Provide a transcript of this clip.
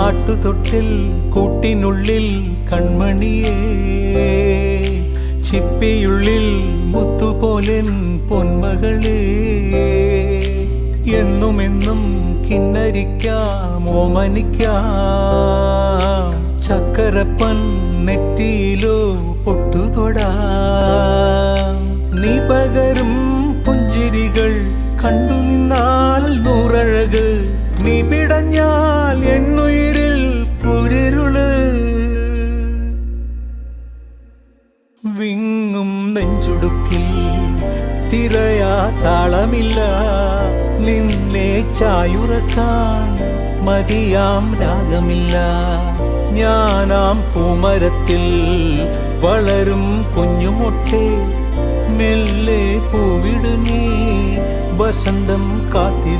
ആട്ടുതൊട്ടിൽ കൂട്ടിനുള്ളിൽ കൺമണിയേ, ചിപ്പിയുള്ളിൽ മുത്തുപോലെൻ പൊന്മകളേ, എന്നുമെന്നും കിന്നരിക്കാം ഓമനിക്കാം, ചക്കരപ്പൻ നെറ്റിയിലോ പൊട്ടുതൊടാം. നീ പകരും പുഞ്ചിരികൾ കണ്ടു നിന്നാൽ നൂറഴക്, നീ പിടഞ്ഞാൽ എന്നുയിരിൽ പുരിരുള്. വിങ്ങും നെഞ്ചുടുക്കിൽ തിരയാ താളമില്ല, നിന്നെ ചായുറക്കാൻ മതിയാം രാഗമില്ല. ഞാനാം പൂമരത്തിൽ വളരും കുഞ്ഞുമൊട്ടെ, മെല്ലെ പൂവിടു നീ വസന്തം കാത്തി